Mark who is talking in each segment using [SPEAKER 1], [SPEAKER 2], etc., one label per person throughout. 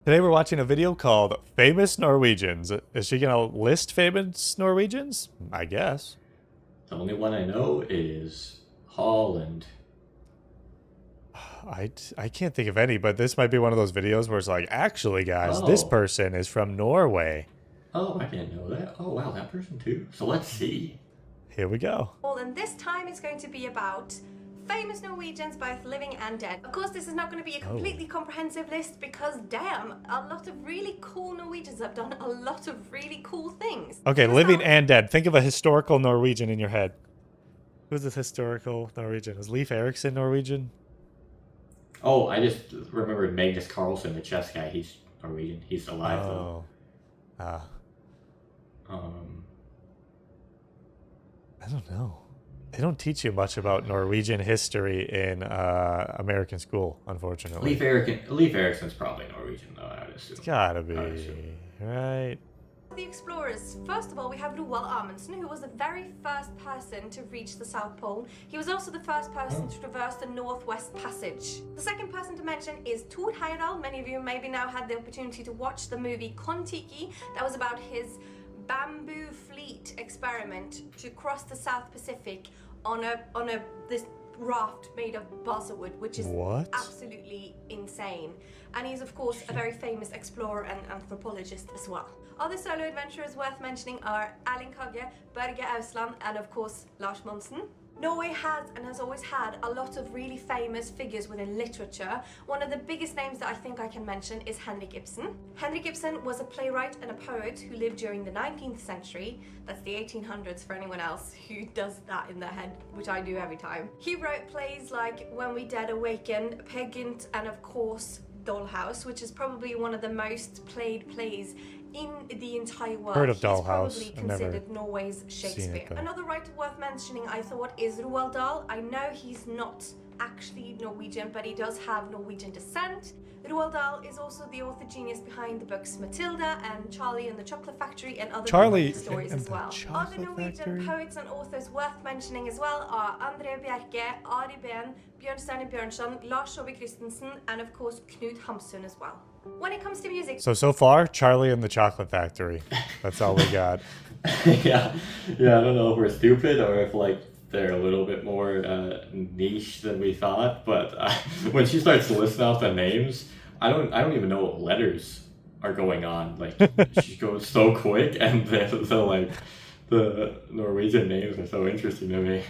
[SPEAKER 1] Today we're watching a video called Famous Norwegians. Is she gonna list famous Norwegians? I guess.
[SPEAKER 2] The only one I know is Holland.
[SPEAKER 1] I can't think of any, but this might be one of those videos where it's like, actually, guys, this
[SPEAKER 2] Oh.
[SPEAKER 1] person is from Norway.
[SPEAKER 2] Oh, I didn't know that. Oh, wow, that person too. So let's see.
[SPEAKER 1] Here we go.
[SPEAKER 3] And this time it's going to be about famous Norwegians, both living and dead. Of course, this is not going to be a completely comprehensive list because, damn, a lot of really cool Norwegians have done a lot of really cool things.
[SPEAKER 1] Okay, living and dead. Think of a historical Norwegian in your head. Who's this historical Norwegian? Is Leif Erikson Norwegian?
[SPEAKER 2] Oh, I just remembered Magnus Carlsen, the chess guy. He's Norwegian. He's alive though.
[SPEAKER 1] I don't know. They don't teach you much about Norwegian history in American school, unfortunately.
[SPEAKER 2] Leif Erikson's probably Norwegian though, I would assume.
[SPEAKER 1] It's gotta be, right?
[SPEAKER 3] The explorers. First of all, we have Roald Amundsen, who was the very first person to reach the South Pole. He was also the first person to traverse the Northwest Passage. The second person to mention is Thor Heyerdahl. Many of you maybe now had the opportunity to watch the movie Kon-Tiki. That was about his bamboo fleet experiment to cross the South Pacific on this raft made of balsa wood, which is absolutely insane. And he's of course a very famous explorer and anthropologist as well. Other solo adventurers worth mentioning are Erling Kagge, Børge Ausland, and of course Lars Monsen. Norway has and has always had a lot of really famous figures within literature. One of the biggest names that I think I can mention is Henrik Ibsen. Henrik Ibsen was a playwright and a poet who lived during the 19th century. That's the 1800s for anyone else who does that in their head, which I do every time. He wrote plays like When We Dead Awaken, Peer Gynt, and of course Dollhouse, which is probably one of the most played plays in the entire world.
[SPEAKER 1] Heard of
[SPEAKER 3] He's
[SPEAKER 1] Dollhouse.
[SPEAKER 3] probably considered Norway's Shakespeare. Another writer worth mentioning, I thought, is Roald Dahl. I know he's not actually Norwegian, but he does have Norwegian descent. Roald Dahl is also the author genius behind the books Matilda and Charlie and the Chocolate Factory and other stories as well. Other Norwegian poets and authors worth mentioning as well are André Bjerke, Ari Behn, Bjørnstjerne Bjørnson, Lars Saabye Christensen, and of course Knut Hamsun as well. When it comes to music,
[SPEAKER 1] so far, Charlie and the Chocolate Factory. That's all we got.
[SPEAKER 2] yeah, I don't know if we're stupid or if like they're a little bit more niche than we thought. But when she starts listing off the names, I don't even know what letters are going on. Like she goes so quick, and so like the Norwegian names are so interesting to me.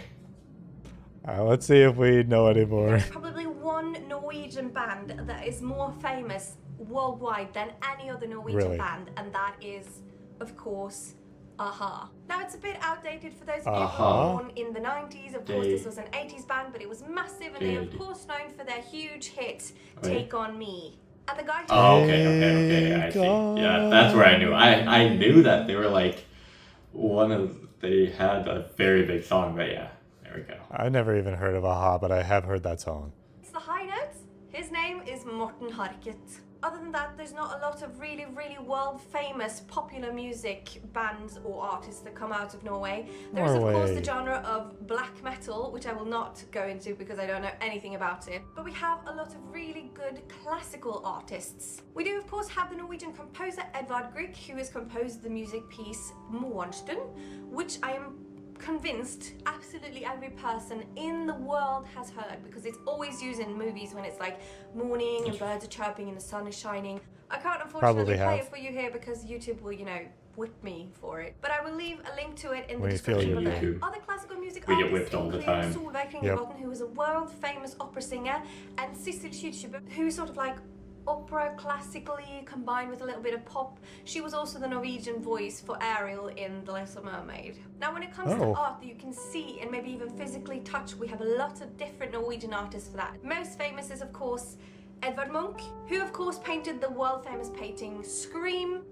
[SPEAKER 1] Let's see if we know anymore.
[SPEAKER 3] There's probably one Norwegian band that is more famous worldwide than any other Norwegian band, and that is, of course, a-ha. Now, it's a bit outdated for those of you who were born in the 90s. Of course, this was an 80s band, but it was massive, and they are, of course, known for their huge hit, Take On Me. And the guy...
[SPEAKER 2] okay, I see. Yeah, that's where I knew. I knew that they were like they had a very big song, but yeah, there we go.
[SPEAKER 1] I never even heard of a-ha, but I have heard that song.
[SPEAKER 3] It's the high notes. His name is Morten Harket. Other than that, there's not a lot of really, really world-famous popular music bands or artists that come out of Norway. There is, of course, the genre of black metal, which I will not go into because I don't know anything about it. But we have a lot of really good classical artists. We do, of course, have the Norwegian composer Edvard Grieg, who has composed the music piece Morgenstund, which I am convinced absolutely every person in the world has heard, because it's always used in movies when it's like morning and birds are chirping and the sun is shining. I can't unfortunately play it for you here because YouTube will, whip me for it. But I will leave a link to it in the description below. Other classical music
[SPEAKER 2] we get whipped all the time.
[SPEAKER 3] Solveig Klingebotn, who is a world famous opera singer, and Sissel Kyrkjebø, who's sort of like opera classically combined with a little bit of pop. She was also the Norwegian voice for Ariel in The Little Mermaid. Now, when it comes to art that you can see and maybe even physically touch, we have a lot of different Norwegian artists for that. Most famous is, of course, Edvard Munch, who, of course, painted the world-famous painting Scream.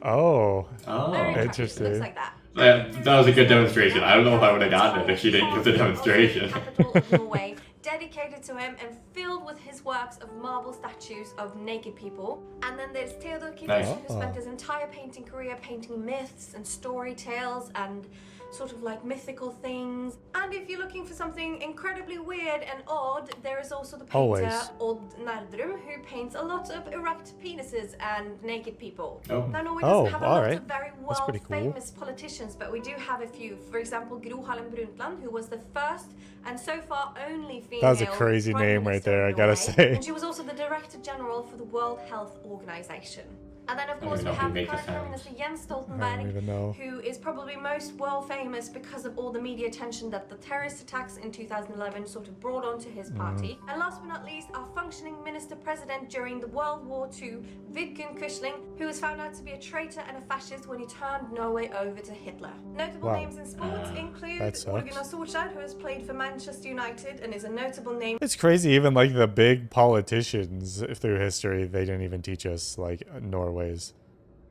[SPEAKER 1] Oh,
[SPEAKER 3] interesting. It looks like that.
[SPEAKER 2] That was a good demonstration. I don't know if I would have gotten it if she didn't give the demonstration.
[SPEAKER 3] Capital of Norway, dedicated to him and filled with his works of marble statues of naked people. And then there's Theodor Kittelsen, who spent his entire painting career painting myths and story tales and sort of like mythical things. And if you're looking for something incredibly weird and odd, there is also the painter
[SPEAKER 1] Always.
[SPEAKER 3] Odd Nerdrum, who paints a lot of erect penises and naked people.
[SPEAKER 2] Oh.
[SPEAKER 3] Now, Norway doesn't have a lot
[SPEAKER 1] alright.
[SPEAKER 3] of very
[SPEAKER 1] That's pretty cool.
[SPEAKER 3] famous politicians, but we do have a few. For example, Gro Harlem Brundtland, who was the first and so far only female.
[SPEAKER 1] That was a crazy
[SPEAKER 3] Prime
[SPEAKER 1] name right
[SPEAKER 3] Minister
[SPEAKER 1] there,
[SPEAKER 3] of
[SPEAKER 1] I gotta
[SPEAKER 3] Norway.
[SPEAKER 1] say.
[SPEAKER 3] And she was also the Director General for the World Health Organization. And then, of course,
[SPEAKER 2] even
[SPEAKER 3] we
[SPEAKER 2] know who
[SPEAKER 3] have the
[SPEAKER 2] made the
[SPEAKER 3] current Prime
[SPEAKER 2] sounds.
[SPEAKER 3] Minister Jens
[SPEAKER 1] I don't
[SPEAKER 3] Stoltenberg,
[SPEAKER 1] even know.
[SPEAKER 3] who is probably most world famous because of all the media attention that the terrorist attacks in 2011 sort of brought onto his party. And last but not least, our functioning minister president during the World War II, Vidkun Quisling, who was found out to be a traitor and a fascist when he turned Norway over to Hitler. Notable
[SPEAKER 1] Wow.
[SPEAKER 3] names in sports include
[SPEAKER 1] that sucks.
[SPEAKER 3] Ole Gunnar Solskjaer, who has played for Manchester United and is a notable name.
[SPEAKER 1] It's crazy, even like the big politicians through history, they didn't even teach us like Norway's.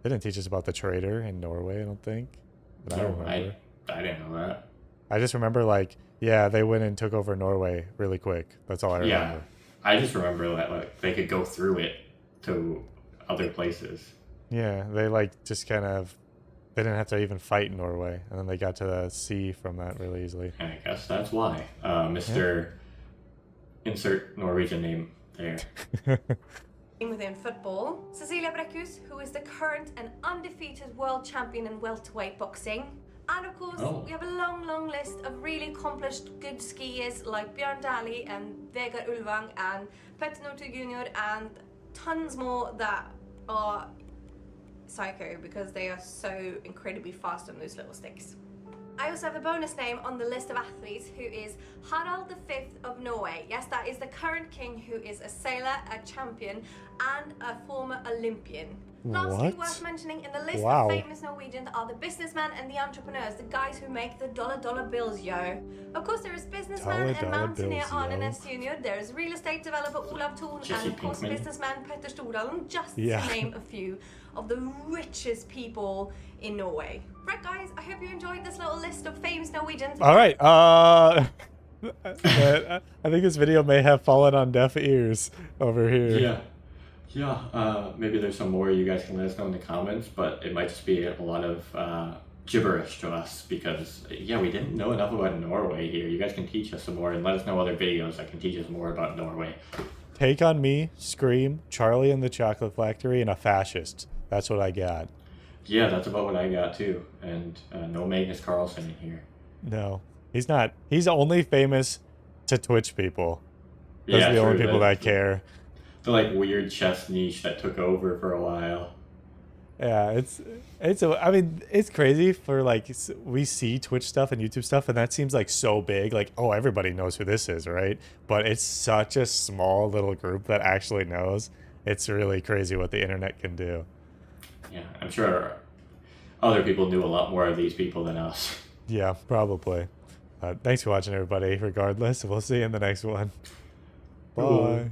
[SPEAKER 1] They didn't teach us about the traitor in Norway, I don't think. But I
[SPEAKER 2] No,
[SPEAKER 1] remember.
[SPEAKER 2] I didn't know that.
[SPEAKER 1] I just remember like, yeah, they went and took over Norway really quick. That's all I remember.
[SPEAKER 2] Yeah, I just remember that like they could go through it to other places.
[SPEAKER 1] Yeah, they like just kind of, they didn't have to even fight Norway, and then they got to the sea from that really easily.
[SPEAKER 2] And I guess that's why. Mr. Insert Norwegian name there.
[SPEAKER 3] Within football, Cecilia Brækhus, who is the current and undefeated world champion in welterweight boxing. And of course, we have a long list of really accomplished good skiers like Bjørn Dæhlie and Vegard Ulvang and Petter Northug Jr. and tons more that are psycho because they are so incredibly fast on those little sticks. I also have a bonus name on the list of athletes, who is Harald V of Norway. Yes, that is the current king, who is a sailor, a champion, and a former Olympian. Lastly,
[SPEAKER 1] What?
[SPEAKER 3] worth mentioning in the list
[SPEAKER 1] Wow.
[SPEAKER 3] of famous Norwegians are the businessmen and the entrepreneurs, the guys who make the dollar bills, yo. Of course, there is businessman and
[SPEAKER 1] Dollar
[SPEAKER 3] mountaineer
[SPEAKER 1] bills,
[SPEAKER 3] Arne
[SPEAKER 1] yo.
[SPEAKER 3] Næss Jr., there is real estate developer Olav Thon,
[SPEAKER 2] Jesse
[SPEAKER 3] and of course
[SPEAKER 2] Pinkman.
[SPEAKER 3] businessman Petter Stordalen, just
[SPEAKER 1] Yeah.
[SPEAKER 3] to name a few of the richest people in Norway. Right, guys, I hope you enjoyed this little list of famous Norwegians.
[SPEAKER 1] All right. I think this video may have fallen on deaf ears over here.
[SPEAKER 2] Yeah. Maybe there's some more you guys can let us know in the comments, but it might just be a lot of gibberish to us because, yeah, we didn't know enough about Norway here. You guys can teach us some more and let us know other videos that can teach us more about Norway.
[SPEAKER 1] Take on Me, Scream, Charlie and the Chocolate Factory, and a fascist. That's what I got.
[SPEAKER 2] Yeah, that's about what I got too. And no Magnus Carlsen in here.
[SPEAKER 1] No, he's not. He's only famous to Twitch people. Those are the only people that care.
[SPEAKER 2] The like weird chess niche that took over for a while.
[SPEAKER 1] Yeah, I mean, it's crazy for like, we see Twitch stuff and YouTube stuff, and that seems like so big. Like, oh, everybody knows who this is, right? But it's such a small little group that actually knows. It's really crazy what the internet can do.
[SPEAKER 2] Yeah, I'm sure other people knew a lot more of these people than us.
[SPEAKER 1] Yeah, probably. Thanks for watching, everybody. Regardless, we'll see you in the next one. Bye.